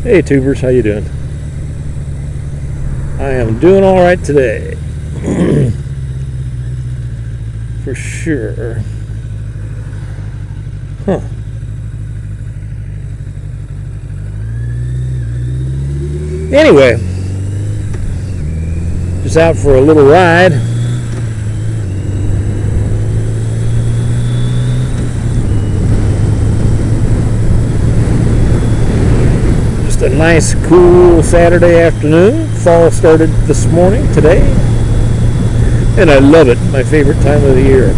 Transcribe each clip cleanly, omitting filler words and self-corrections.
Hey tubers, how you doing? I am doing all right today. For sure. Huh. Anyway, just out for a little ride. A nice cool Saturday afternoon. Fall started this morning today, and I love it. My favorite time of the year.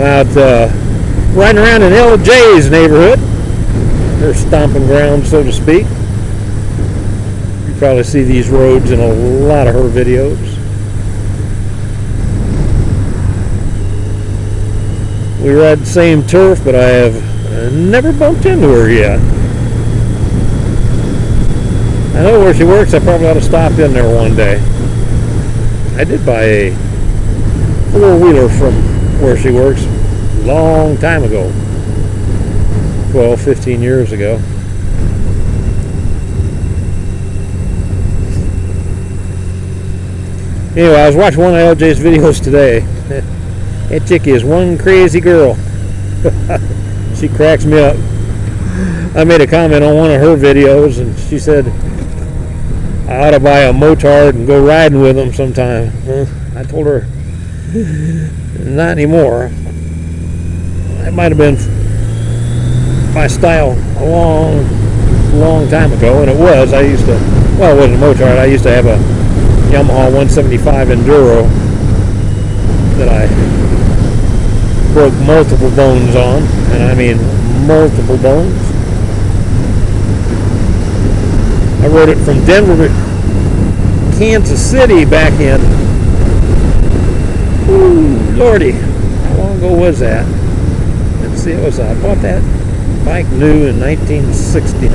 Out riding around in LJ's neighborhood, their stomping ground, so to speak. You probably see these roads in a lot of her videos. We ride the same turf, but I have never bumped into her yet. I know where she works. I probably ought to stop in there one day. I did buy a four-wheeler from where she works a long time ago. 12, 15 years ago. Anyway, I was watching one of LJ's videos today. That chick is one crazy girl. She cracks me up. I made a comment on one of her videos, and she said I ought to buy a motard and go riding with them sometime. I told her not anymore. That might have been my style a long time ago, and it was. It wasn't a motard. I used to have a Yamaha 175 Enduro that I broke multiple bones on, and I mean multiple bones. I rode it from Denver to Kansas City back in, lordy, how long ago was that? Let's see, I bought that bike new in 1969,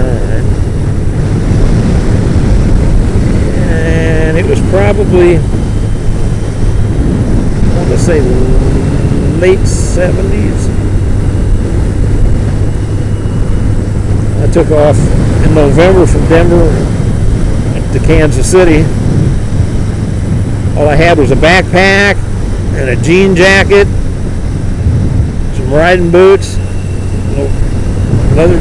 and it was probably, I want to say late 70s. I took off in November from Denver to Kansas City. All I had was a backpack and a jean jacket, some riding boots, leather.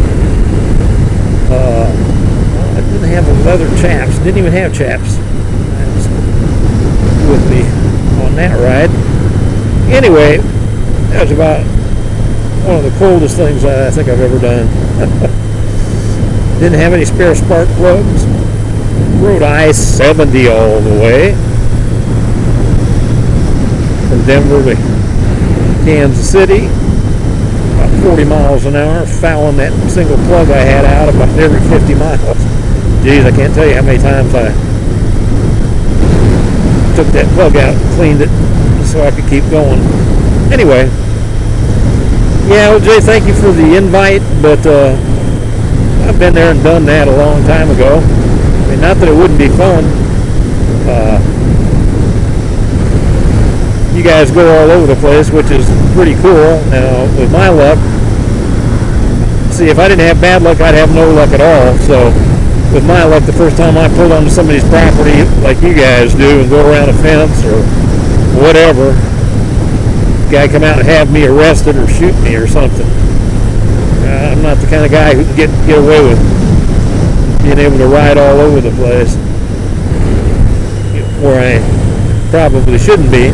I didn't have leather chaps. Didn't even have chaps. I was with me on that ride. Anyway, that was about one of the coldest things I think I've ever done. Didn't have any spare spark plugs. Rode I-70 all the way from Denver to Kansas City, about 40 miles an hour, fouling that single plug I had out about every 50 miles. Geez, I can't tell you how many times I took that plug out and cleaned it so I could keep going. Anyway, yeah, OJ, thank you for the invite, but I've been there and done that a long time ago. I mean, not that it wouldn't be fun. You guys go all over the place, which is pretty cool. Now, with my luck, see, if I didn't have bad luck, I'd have no luck at all. So, with my luck, the first time I pulled onto somebody's property, like you guys do, and go around a fence or whatever, guy come out and have me arrested or shoot me or something. I'm not the kind of guy who can get away with being able to ride all over the place, where I probably shouldn't be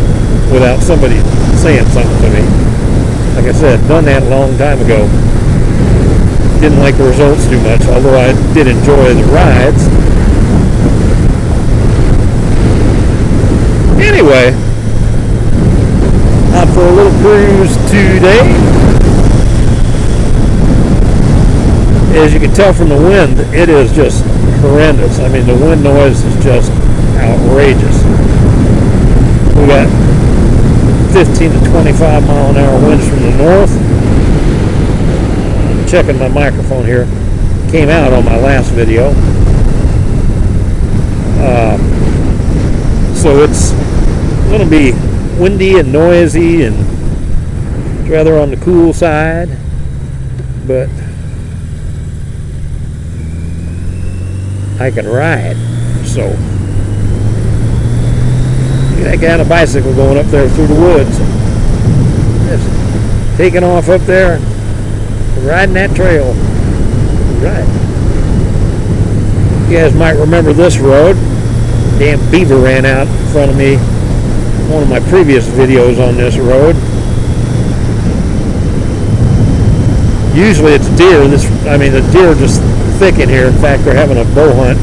without somebody saying something to me. Like I said, done that a long time ago. Didn't like the results too much, although I did enjoy the rides. Anyway, out for a little cruise today. As you can tell from the wind, it is just horrendous. I mean, the wind noise is just outrageous. We got 15 to 25 mile an hour winds from the north. I'm checking my microphone here. Came out on my last video. So it's going to be windy and noisy and rather on the cool side, but I can ride. So, look at that guy on a bicycle going up there through the woods. Just taking off up there, riding that trail. Right. You guys might remember this road. Damn beaver ran out in front of me. One of my previous videos on this road. Usually it's deer. The deer just thick in here. In fact, they're having a bow hunt,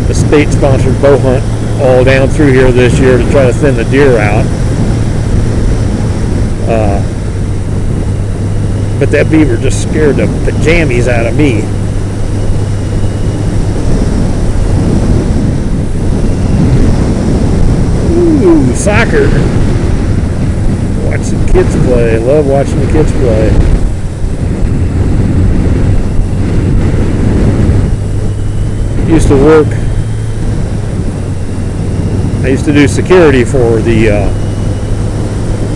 a state-sponsored bow hunt, all down through here this year to try to thin the deer out. But that beaver just scared the jammies out of me. Ooh, soccer. Watch the kids play. Love watching the kids play. Used to work. I used to do security for the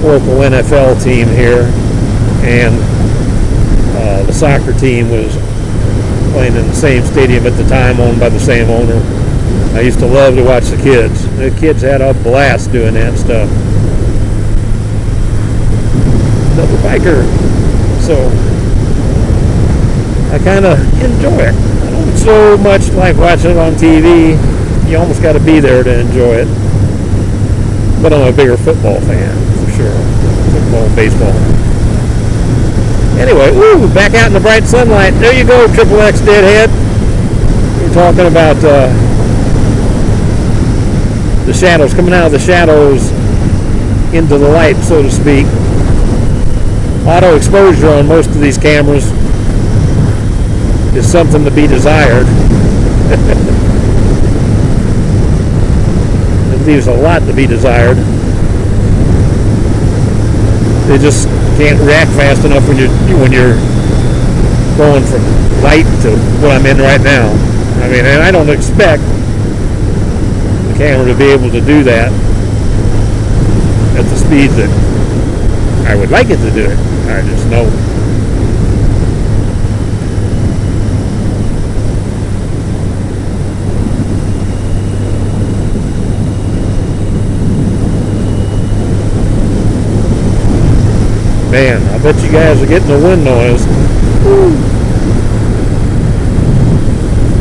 local NFL team here, and the soccer team was playing in the same stadium at the time, owned by the same owner. I used to love to watch the kids. The kids had a blast doing that stuff. Another biker. So I kind of enjoy it. I don't so much like watching it on TV. You almost got to be there to enjoy it. But I'm a bigger football fan, for sure. Football and baseball. Anyway, woo, back out in the bright sunlight. There you go, Triple X Deadhead. We're talking about the shadows, coming out of the shadows into the light, so to speak. Auto exposure on most of these cameras is something to be desired. It leaves a lot to be desired. They just can't react fast enough when you're going from light to what I'm in right now. And I don't expect the camera to be able to do that at the speeds that I would like it to do it. I just know. Man, I bet you guys are getting the wind noise. Woo.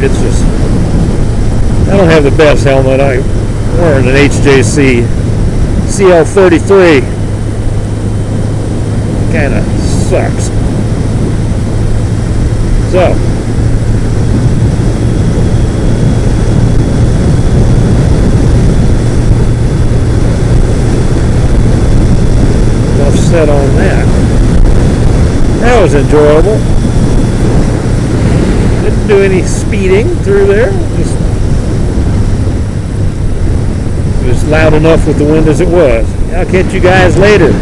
It's just, I don't have the best helmet. I'm wearing an HJC CL33. Kind of sucks. So, enough said on that. That was enjoyable. Didn't do any speeding through there. It was loud enough with the wind as it was. I'll catch you guys later.